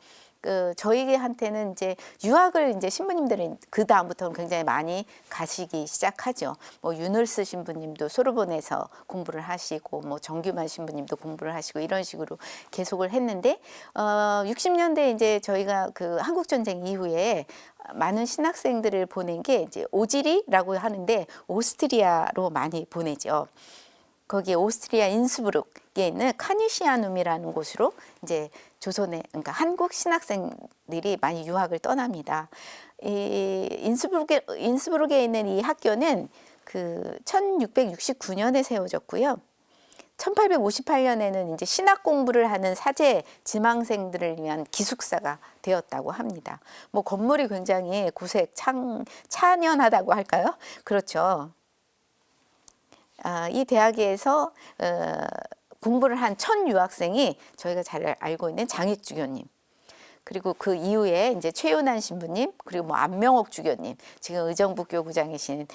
저희한테는 이제 유학을 이제 신부님들은 그 다음부터는 굉장히 많이 가시기 시작하죠. 뭐 유널스 신부님도 소르본에서 공부를 하시고, 뭐 정규만 신부님도 공부를 하시고 이런 식으로 계속을 했는데 60년대 이제 저희가 그 한국 전쟁 이후에 많은 신학생들을 보낸 게 이제 오지리라고 하는데 오스트리아로 많이 보내죠. 거기에 오스트리아 인스부르크에 있는 카니시아눔이라는 곳으로 이제 조선의 그러니까 한국 신학생들이 많이 유학을 떠납니다. 이 인스부르크에 있는 이 학교는 그 1669년에 세워졌고요. 1858년에는 이제 신학 공부를 하는 사제 지망생들을 위한 기숙사가 되었다고 합니다. 뭐 건물이 굉장히 고색 찬연하다고 할까요? 그렇죠. 이 대학에서 공부를 한 첫 유학생이 저희가 잘 알고 있는 장익주교님, 그리고 그 이후에 이제 최윤한 신부님, 그리고 뭐 안명옥 주교님, 지금 의정부 교구장이신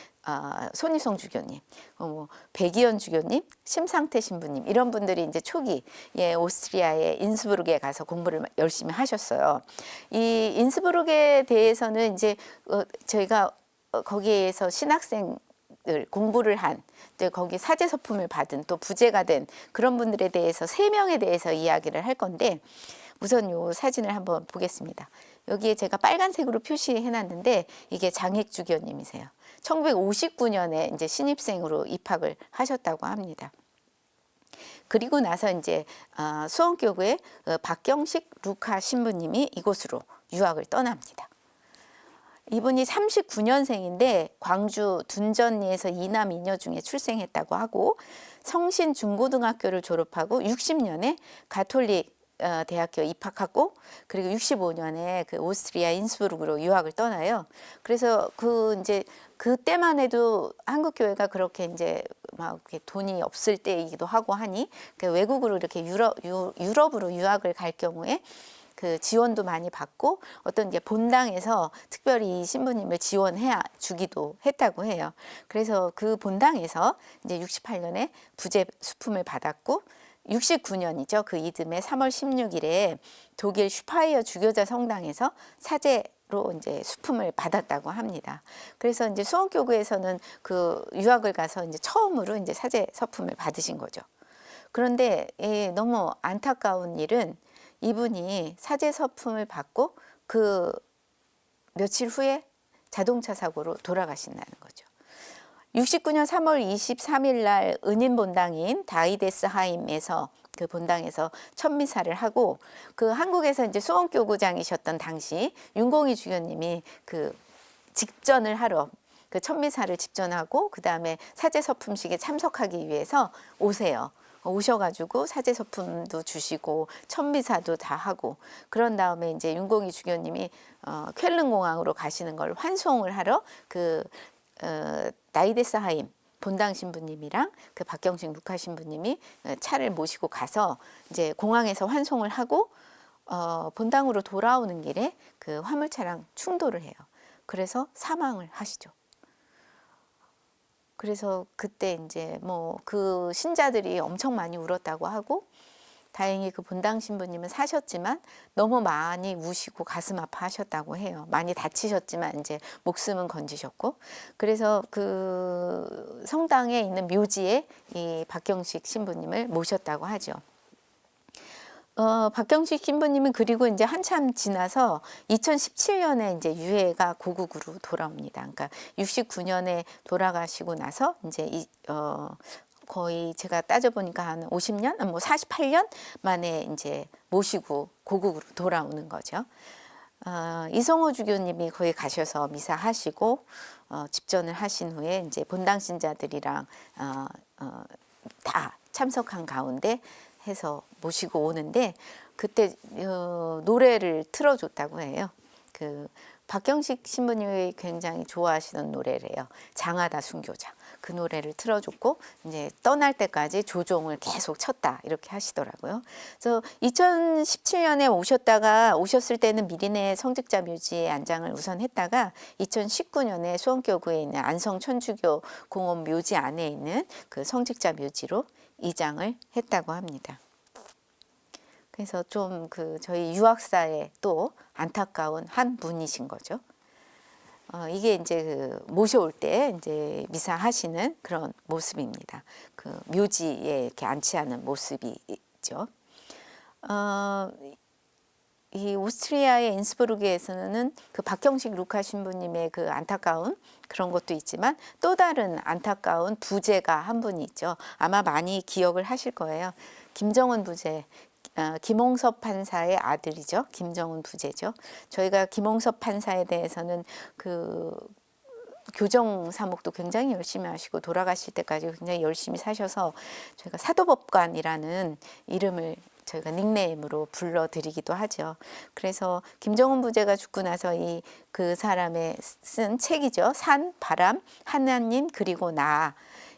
손희성 주교님, 뭐 백이현 주교님, 심상태 신부님 이런 분들이 이제 초기에 오스트리아의 인스부르크에 가서 공부를 열심히 하셨어요. 이 인스부르크에 대해서는 이제 저희가 거기에서 신학생 공부를 한 거기 사제 서품을 받은 또 부제가 된 그런 분들에 대해서 3명에 대해서 이야기를 할 건데 우선 요 사진을 한번 보겠습니다. 여기에 제가 빨간색으로 표시해 놨는데 이게 장익주교님이세요. 1959년에 이제 신입생으로 입학을 하셨다고 합니다. 그리고 나서 이제 수원교구의 박경식 루카 신부님이 이곳으로 유학을 떠납니다. 이분이 39년생인데 광주 둔전리에서 이남 이녀 중에 출생했다고 하고 성신 중고등학교를 졸업하고 60년에 가톨릭 대학교 입학하고 그리고 65년에 그 오스트리아 인스부르크로 유학을 떠나요. 그래서 그 이제 그때만 해도 한국 교회가 그렇게 이제 막 이렇게 돈이 없을 때이기도 하고 하니 외국으로 이렇게 유럽으로 유학을 갈 경우에 그 지원도 많이 받고 어떤 이제 본당에서 특별히 이 신부님을 지원해 주기도 했다고 해요. 그래서 그 본당에서 이제 68년에 부재 수품을 받았고 69년이죠. 그 이듬해 3월 16일에 독일 슈파이어 주교자 성당에서 사제로 이제 수품을 받았다고 합니다. 그래서 이제 수원교구에서는 그 유학을 가서 이제 처음으로 이제 사제 서품을 받으신 거죠. 그런데 너무 안타까운 일은 이분이 사제 서품을 받고 그 며칠 후에 자동차 사고로 돌아가신다는 거죠. 69년 3월 23일 날 은인 본당인 다이데스하임에서 그 본당에서 첫 미사를 하고 그 한국에서 이제 수원교구장이셨던 당시 윤공희 주교님이 그 직전을 하러 그 첫 미사를 직전하고 그 다음에 사제 서품식에 참석하기 위해서 오세요. 오셔가지고 사제 서품도 주시고 첫 미사도 다 하고 그런 다음에 이제 윤공희 주교님이 쾰른 공항으로 가시는 걸 환송을 하러 그 나이데스하임 본당 신부님이랑 그 박경식 루카 신부님이 차를 모시고 가서 이제 공항에서 환송을 하고 본당으로 돌아오는 길에 그 화물차랑 충돌을 해요. 그래서 사망을 하시죠. 그래서 그때 이제 뭐 그 신자들이 엄청 많이 울었다고 하고 다행히 그 본당 신부님은 사셨지만 너무 많이 우시고 가슴 아파하셨다고 해요. 많이 다치셨지만 이제 목숨은 건지셨고 그래서 그 성당에 있는 묘지에 이 박경식 신부님을 모셨다고 하죠. 박경식 신부님은 그리고 이제 한참 지나서 2017년에 이제 유해가 고국으로 돌아옵니다. 그러니까 69년에 돌아가시고 나서 이제 거의 제가 따져보니까 한 50년, 뭐 48년 만에 이제 모시고 고국으로 돌아오는 거죠. 이성호 주교님이 거기 가셔서 미사하시고 집전을 하신 후에 이제 본당 신자들이랑 다 참석한 가운데 해서 모시고 오는데 그때 노래를 틀어줬다고 해요. 그 박경식 신부님이 굉장히 좋아하시던 노래래요. 장하다 순교자. 그 노래를 틀어줬고 이제 떠날 때까지 조종을 계속 쳤다 이렇게 하시더라고요. 그래서 2017년에 오셨을 때는 미리네 성직자 묘지에 안장을 우선 했다가 2019년에 수원교구에 있는 안성 천주교 공원 묘지 안에 있는 그 성직자 묘지로 이장을 했다고 합니다. 그래서 좀 그 저희 유학사에 또 안타까운 한 분이신 거죠. 이게 이제 그 모셔올 때 이제 미사하시는 그런 모습입니다. 그 묘지에 이렇게 안치하는 모습이 있죠. 이 오스트리아의 인스부르크에서는 그 박경식 루카 신부님의 그 안타까운 그런 것도 있지만 또 다른 안타까운 부제가 한 분이 있죠. 아마 많이 기억을 하실 거예요. 김정은 부제. 김홍섭 판사의 아들이죠. 김정은 부제죠. 저희가 김홍섭 판사에 대해서는 그 교정 사목도 굉장히 열심히 하시고 돌아가실 때까지 굉장히 열심히 사셔서 저희가 사도법관이라는 이름을 저희가 닉네임으로 불러드리기도 하죠. 그래서 김정은 부제가 죽고 나서 그 사람의 쓴 책이죠. 산, 바람, 하나님 그리고 나.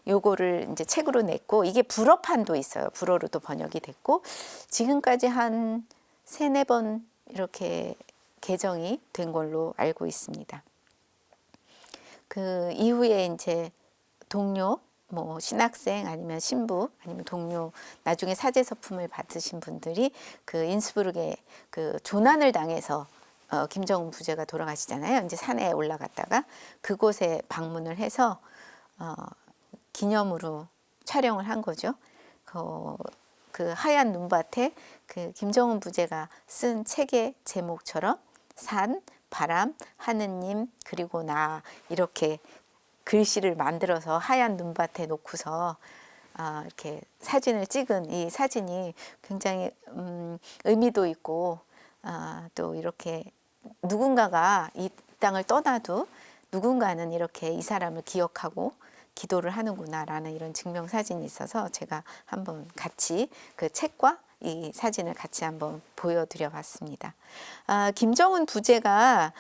요거를 이제 책으로 냈고 이게 불어판도 있어요. 불어로도 번역이 됐고 지금까지 한 3-4번 이렇게 개정이 된 걸로 알고 있습니다. 그 이후에 이제 동료 뭐 신학생 아니면 신부 아니면 동료 나중에 사제 서품을 받으신 분들이 그 인스부르크에 그 조난을 당해서 김정은 부제가 돌아가시잖아요. 이제 산에 올라갔다가 그곳에 방문을 해서 기념으로 촬영을 한 거죠. 그 하얀 눈밭에 그 김정은 부제가 쓴 책의 제목처럼 산, 바람, 하느님 그리고 나 이렇게 글씨를 만들어서 하얀 눈밭에 놓고서 이렇게 사진을 찍은 이 사진이 굉장히 의미도 있고 또 이렇게 누군가가 이 땅을 떠나도 누군가는 이렇게 이 사람을 기억하고 기도를 하는구나라는 이런 증명사진이 있어서 제가 한번 같이 그 책과 이 사진을 같이 한번 보여드려 봤습니다. 김정은 부제가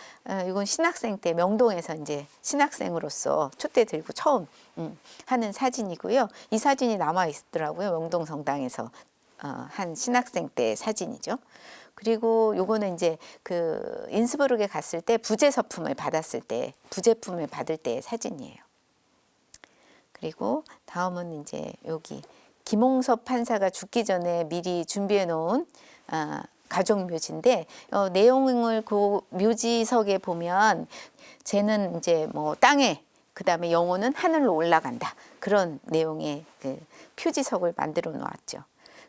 이건 신학생 때 명동에서 이제 신학생으로서 촛대 들고 처음 하는 사진이고요. 이 사진이 남아 있더라고요. 명동 성당에서 한 신학생 때 사진이죠. 그리고 요거는 이제 그 인스부르크에 갔을 때 부재 서품을 받았을 때, 부재품을 받을 때의 사진이에요. 그리고 다음은 이제 여기 김홍섭 판사가 죽기 전에 미리 준비해 놓은 가족 묘지인데, 내용을 그 묘지석에 보면 쟤는 이제 뭐 땅에, 그 다음에 영혼은 하늘로 올라간다, 그런 내용의 그 표지석을 만들어 놓았죠.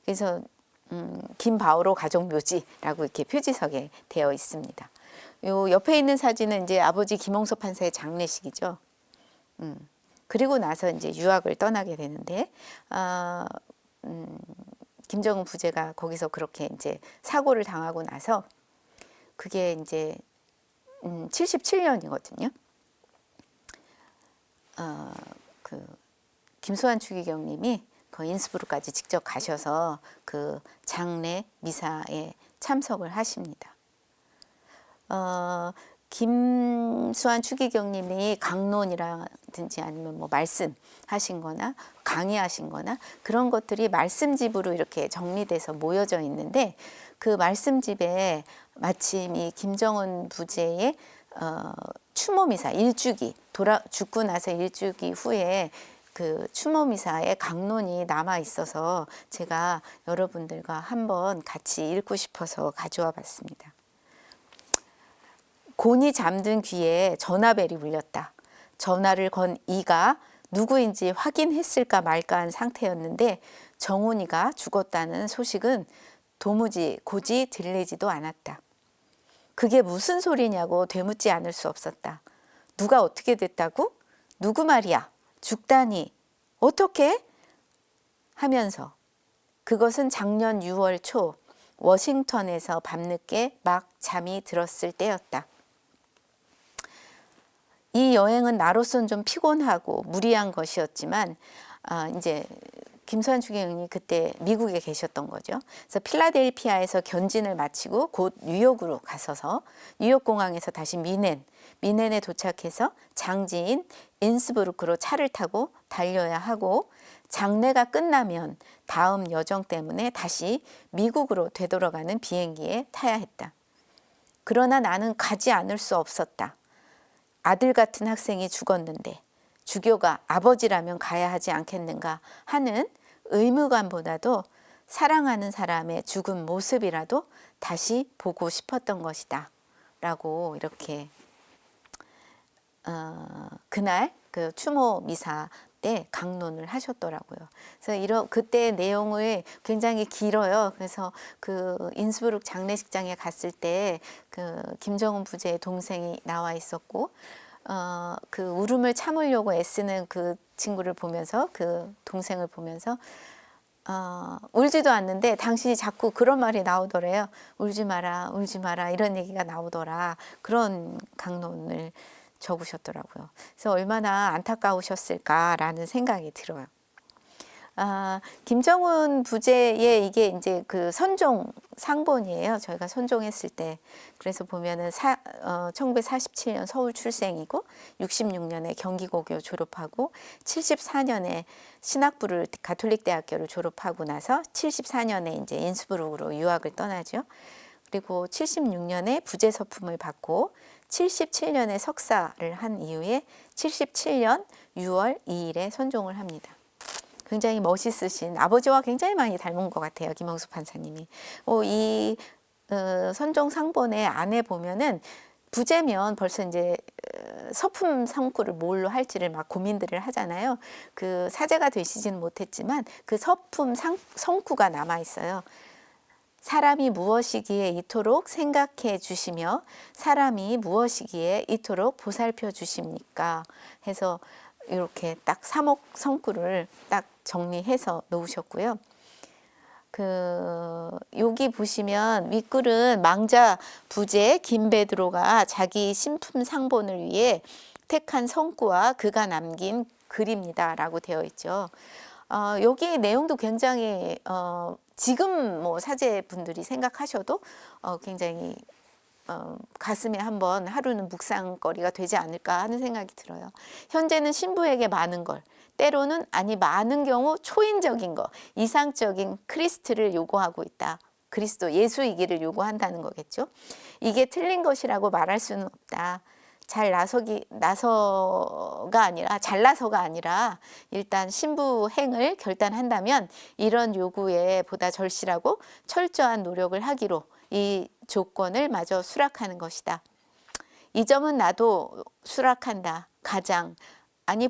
그래서 김바오로 가족 묘지라고 이렇게 표지석에 되어 있습니다. 요 옆에 있는 사진은 이제 아버지 김홍섭 판사의 장례식이죠. 그리고 나서 이제 유학을 떠나게 되는데, 김정은 부제가 거기서 그렇게 이제 사고를 당하고 나서, 그게 이제 77년이거든요. 그 김수환 추기경님이 그 인스부르크까지 직접 가셔서 그 장례 미사에 참석을 하십니다. 김수환 추기경님이 강론이라든지 아니면 뭐 말씀하신 거나 강의하신 거나 그런 것들이 말씀집으로 이렇게 정리돼서 모여져 있는데, 그 말씀집에 마침 이 김정은 부제의 추모미사 일주기, 죽고 나서 일주기 후에 그 추모미사의 강론이 남아 있어서 제가 여러분들과 한번 같이 읽고 싶어서 가져와 봤습니다. 곤히 잠든 귀에 전화벨이 울렸다. 전화를 건 이가 누구인지 확인했을까 말까 한 상태였는데, 정훈이가 죽었다는 소식은 도무지 고지 들리지도 않았다. 그게 무슨 소리냐고 되묻지 않을 수 없었다. 누가 어떻게 됐다고? 누구 말이야? 죽다니. 어떻게? 하면서 그것은 작년 6월 초 워싱턴에서 밤늦게 막 잠이 들었을 때였다. 이 여행은 나로선 좀 피곤하고 무리한 것이었지만, 이제 김수환 추기경이 그때 미국에 계셨던 거죠. 그래서 필라델피아에서 견진을 마치고 곧 뉴욕으로 가서서 뉴욕 공항에서 다시 미넨에 도착해서 장지인 인스부르크로 차를 타고 달려야 하고, 장례가 끝나면 다음 여정 때문에 다시 미국으로 되돌아가는 비행기에 타야 했다. 그러나 나는 가지 않을 수 없었다. 아들 같은 학생이 죽었는데 주교가 아버지라면 가야 하지 않겠는가 하는 의무감보다도 사랑하는 사람의 죽은 모습이라도 다시 보고 싶었던 것이다 라고 이렇게 그날 그 추모 미사 때 강론을 하셨더라고요. 그래서 그때 내용을 굉장히 길어요. 그래서 그 인스부르크 장례식장에 갔을 때 그 김정은 부제의 동생이 나와 있었고, 그 울음을 참으려고 애쓰는 그 친구를 보면서, 그 동생을 보면서 울지도 않는데 당신이 자꾸 그런 말이 나오더래요. 울지 마라, 울지 마라, 이런 얘기가 나오더라. 그런 강론을 적으셨더라고요. 그래서 얼마나 안타까우셨을까라는 생각이 들어요. 김정은 부제의 이게 이제 그 선종 상본이에요. 저희가 선종했을 때. 그래서 보면은 1947년 서울 출생이고 66년에 경기고교 졸업하고 74년에 신학부를 가톨릭 대학교를 졸업하고 나서 74년에 이제 인스부르크로 유학을 떠나죠. 그리고 76년에 부재 서품을 받고 77년에 석사를 한 이후에 77년 6월 2일에 선종을 합니다. 굉장히 멋있으신, 아버지와 굉장히 많이 닮은 것 같아요, 김홍섭 판사님이. 이 선종 상본의 안에 보면은 부재면 벌써 이제 서품 상구를 뭘로 할지를 막 고민들을 하잖아요. 그 사제가 되시지는 못했지만 그 서품 성구가 남아 있어요. 사람이 무엇이기에 이토록 생각해 주시며 사람이 무엇이기에 이토록 보살펴 주십니까? 해서 이렇게 딱 사목 성구를 딱 정리해서 놓으셨고요. 여기 보시면 윗글은 망자 부제 김베드로가 자기 신품 상본을 위해 택한 성구와 그가 남긴 글입니다라고 되어 있죠. 여기 내용도 굉장히 지금 뭐 사제분들이 생각하셔도 굉장히 가슴에 한번 하루는 묵상거리가 되지 않을까 하는 생각이 들어요. 현재는 신부에게 많은 걸, 때로는 아니 많은 경우 초인적인 거, 이상적인 크리스트를 요구하고 있다. 그리스도 예수이기를 요구한다는 거겠죠. 이게 틀린 것이라고 말할 수는 없다. 잘나서가 아니라 일단 신부행을 결단한다면 이런 요구에 보다 절실하고 철저한 노력을 하기로 이 조건을 마저 수락하는 것이다. 이 점은 나도 수락한다.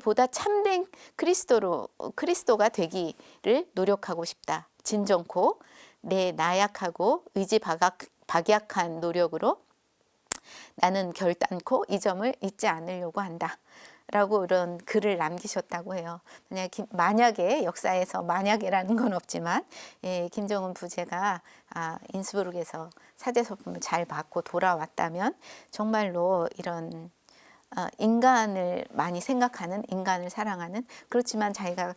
보다 참된 그리스도가 되기를 노력하고 싶다. 진정코 내 나약하고 박약한 노력으로 나는 결단코 이 점을 잊지 않으려고 한다. 라고 이런 글을 남기셨다고 해요. 만약에 역사에서 만약이라는 건 없지만 김정은 부제가 인스부르크에서 사제소품을 잘 받고 돌아왔다면 정말로 이런 인간을 많이 생각하는, 인간을 사랑하는, 그렇지만 자기가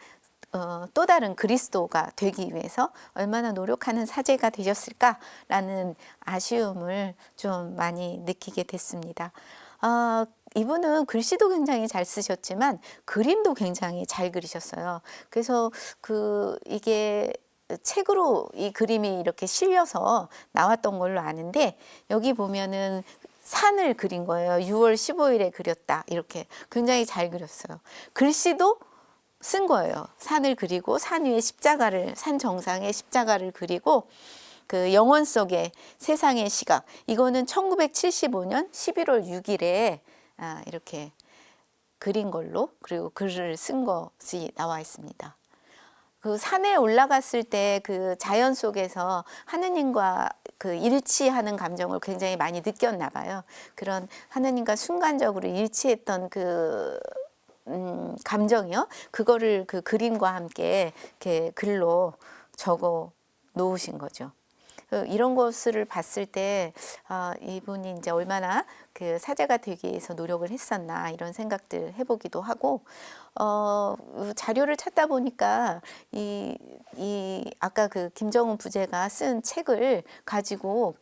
또 다른 그리스도가 되기 위해서 얼마나 노력하는 사제가 되셨을까라는 아쉬움을 좀 많이 느끼게 됐습니다. 이분은 글씨도 굉장히 잘 쓰셨지만 그림도 굉장히 잘 그리셨어요. 그래서 이게 책으로 이 그림이 이렇게 실려서 나왔던 걸로 아는데, 여기 보면은 산을 그린 거예요. 6월 15일에 그렸다. 이렇게 굉장히 잘 그렸어요. 글씨도 쓴 거예요. 산을 그리고 산 위에 산 정상에 십자가를 그리고 그 영혼 속의 세상의 시각. 이거는 1975년 11월 6일에 이렇게 그린 걸로, 그리고 글을 쓴 것이 나와 있습니다. 그 산에 올라갔을 때 그 자연 속에서 하느님과 그 일치하는 감정을 굉장히 많이 느꼈나 봐요. 그런 하느님과 순간적으로 일치했던 감정이요. 그거를 그 그림과 함께 이렇게 글로 적어 놓으신 거죠. 이런 것을 봤을 때 이분이 이제 얼마나 그 사제가 되기 위해서 노력을 했었나 이런 생각들 해보기도 하고, 자료를 찾다 보니까 아까 그 김정은 부제가 쓴 책을 가지고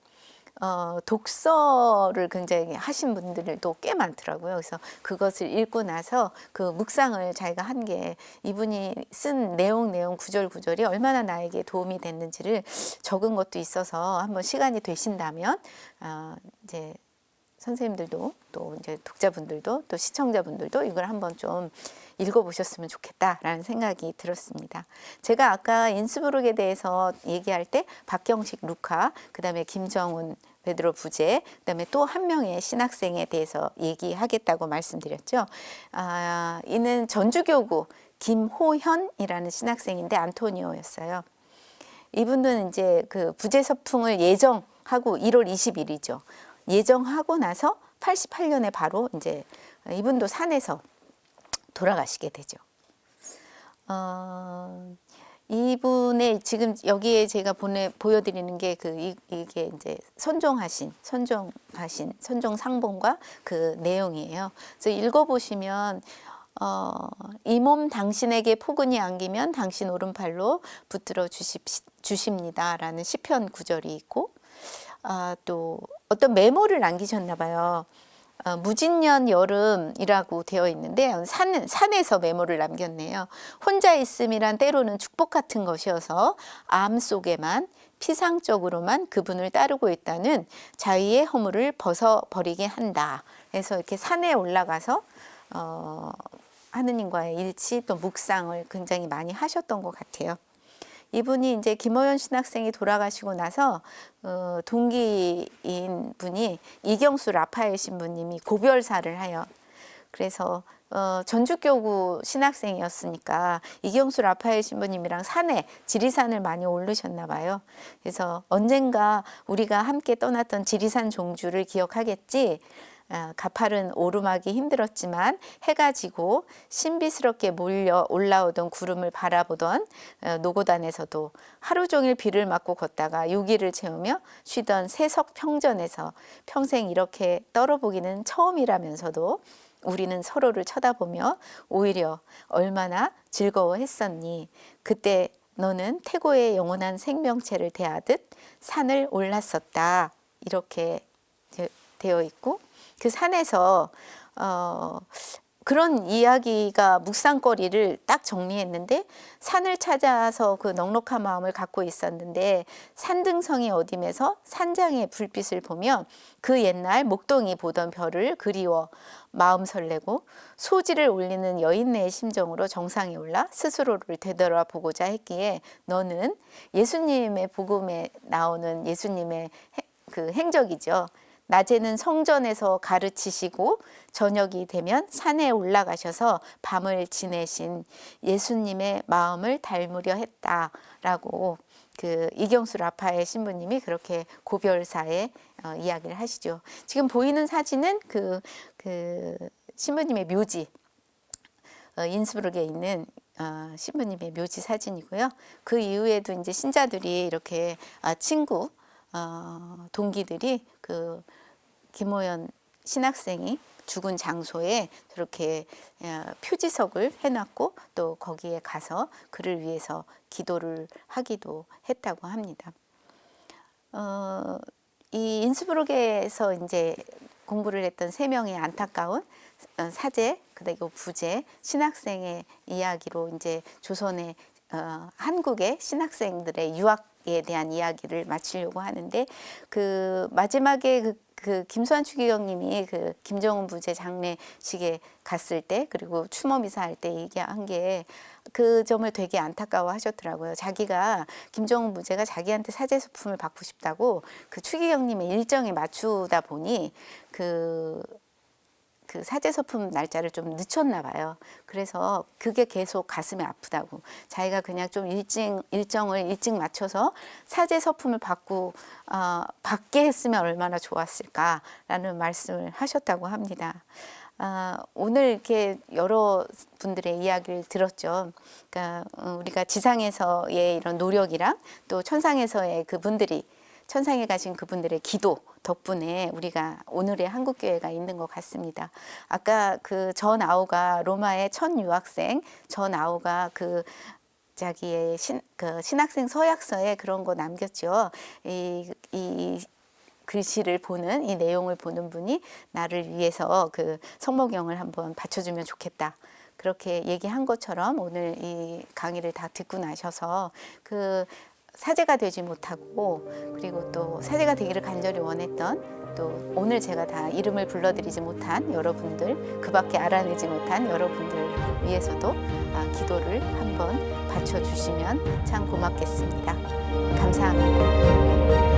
독서를 굉장히 하신 분들도 꽤 많더라고요. 그래서 그것을 읽고 나서 그 묵상을 자기가 한 게, 이분이 쓴 내용 구절구절이 얼마나 나에게 도움이 됐는지를 적은 것도 있어서 한번 시간이 되신다면 이제 선생님들도 또 이제 독자분들도 또 시청자분들도 이걸 한번 좀 읽어보셨으면 좋겠다라는 생각이 들었습니다. 제가 아까 인스부르크에 대해서 얘기할 때 박경식 루카, 그다음에 김정은 베드로 부제, 그다음에 또 한 명의 신학생에 대해서 얘기하겠다고 말씀드렸죠. 이는 전주교구 김호현이라는 신학생인데 안토니오였어요. 이분은 이제 그 부제 서풍을 예정하고 1월 20일이죠. 예정하고 나서 88년에 바로 이제 이분도 산에서 돌아가시게 되죠. 이분의 지금 여기에 제가 보여드리는 게 이게 이제 선종하신 선종상봉과 그 내용이에요. 그래서 읽어보시면 이 몸 당신에게 포근히 안기면 당신 오른팔로 붙들어 주십니다라는 시편 구절이 있고, 또 어떤 메모를 남기셨나 봐요. 무진년 여름이라고 되어 있는데 산에서 메모를 남겼네요. 혼자 있음이란 때로는 축복 같은 것이어서 마음속에만 피상적으로만 그분을 따르고 있다는 자의의 허물을 벗어버리게 한다. 그래서 이렇게 산에 올라가서 하느님과의 일치 또 묵상을 굉장히 많이 하셨던 것 같아요. 이분이 이제 김호연 신학생이 돌아가시고 나서 동기인 분이 이경수 라파엘 신부님이 고별사를 해요. 그래서 전주교구 신학생이었으니까 이경수 라파엘 신부님이랑 산에 지리산을 많이 오르셨나 봐요. 그래서 언젠가 우리가 함께 떠났던 지리산 종주를 기억하겠지. 가파른 오르막이 힘들었지만 해가 지고 신비스럽게 몰려 올라오던 구름을 바라보던 노고단에서도 하루 종일 비를 맞고 걷다가 요기를 채우며 쉬던 세석 평전에서 평생 이렇게 떨어보기는 처음이라면서도 우리는 서로를 쳐다보며 오히려 얼마나 즐거워했었니. 그때 너는 태고의 영원한 생명체를 대하듯 산을 올랐었다. 이렇게 되어 있고, 그 산에서 그런 이야기가 묵상거리를 딱 정리했는데 산을 찾아서 그 넉넉한 마음을 갖고 있었는데 산등성이 어디면서 산장의 불빛을 보며 그 옛날 목동이 보던 별을 그리워 마음 설레고 소지를 올리는 여인네의 심정으로 정상에 올라 스스로를 되돌아보고자 했기에 너는 예수님의 복음에 나오는 예수님의 그 행적이죠. 낮에는 성전에서 가르치시고 저녁이 되면 산에 올라가셔서 밤을 지내신 예수님의 마음을 닮으려 했다라고 그 이경수 라파엘 신부님이 그렇게 고별사에 이야기를 하시죠. 지금 보이는 사진은 그 신부님의 묘지, 인스브룩에 있는 신부님의 묘지 사진이고요. 그 이후에도 이제 신자들이 이렇게 친구 동기들이 그 김호연 신학생이 죽은 장소에 저렇게 표지석을 해놨고 또 거기에 가서 그를 위해서 기도를 하기도 했다고 합니다. 이 인스브룩에서 이제 공부를 했던 3명의 안타까운 사제, 그리고 부제, 신학생의 이야기로 이제 조선의 한국의 신학생들의 유학에 대한 이야기를 마치려고 하는데 그 마지막에 그 김수환 추기경님이 그 김정은 부제 장례식에 갔을 때 그리고 추모미사 할 때 얘기한 게 그 점을 되게 안타까워하셨더라고요. 자기가 김정은 부제가 자기한테 사제 소품을 받고 싶다고 그 추기경님의 일정에 맞추다 보니 그 사제 소품 날짜를 좀 늦췄나 봐요. 그래서 그게 계속 가슴이 아프다고. 자기가 그냥 좀 일정을 일찍 맞춰서 사제 소품을 받게 했으면 얼마나 좋았을까라는 말씀을 하셨다고 합니다. 오늘 이렇게 여러 분들의 이야기를 들었죠. 그러니까 우리가 지상에서의 이런 노력이랑 또 천상에서의 그분들이 천상에 가신 그분들의 기도 덕분에 우리가 오늘의 한국교회가 있는 것 같습니다. 아까 그 전 아우가 로마의 첫 유학생 전 아우가 그 자기의 신학생 서약서에 그런 거 남겼죠. 이 글씨를 보는 이 내용을 보는 분이 나를 위해서 그 성모경을 한번 바쳐주면 좋겠다. 그렇게 얘기한 것처럼 오늘 이 강의를 다 듣고 나셔서 그 사제가 되지 못하고 그리고 또 사제가 되기를 간절히 원했던 또 오늘 제가 다 이름을 불러드리지 못한 여러분들 그 밖에 알아내지 못한 여러분들 위해서도 기도를 한번 바쳐주시면 참 고맙겠습니다. 감사합니다.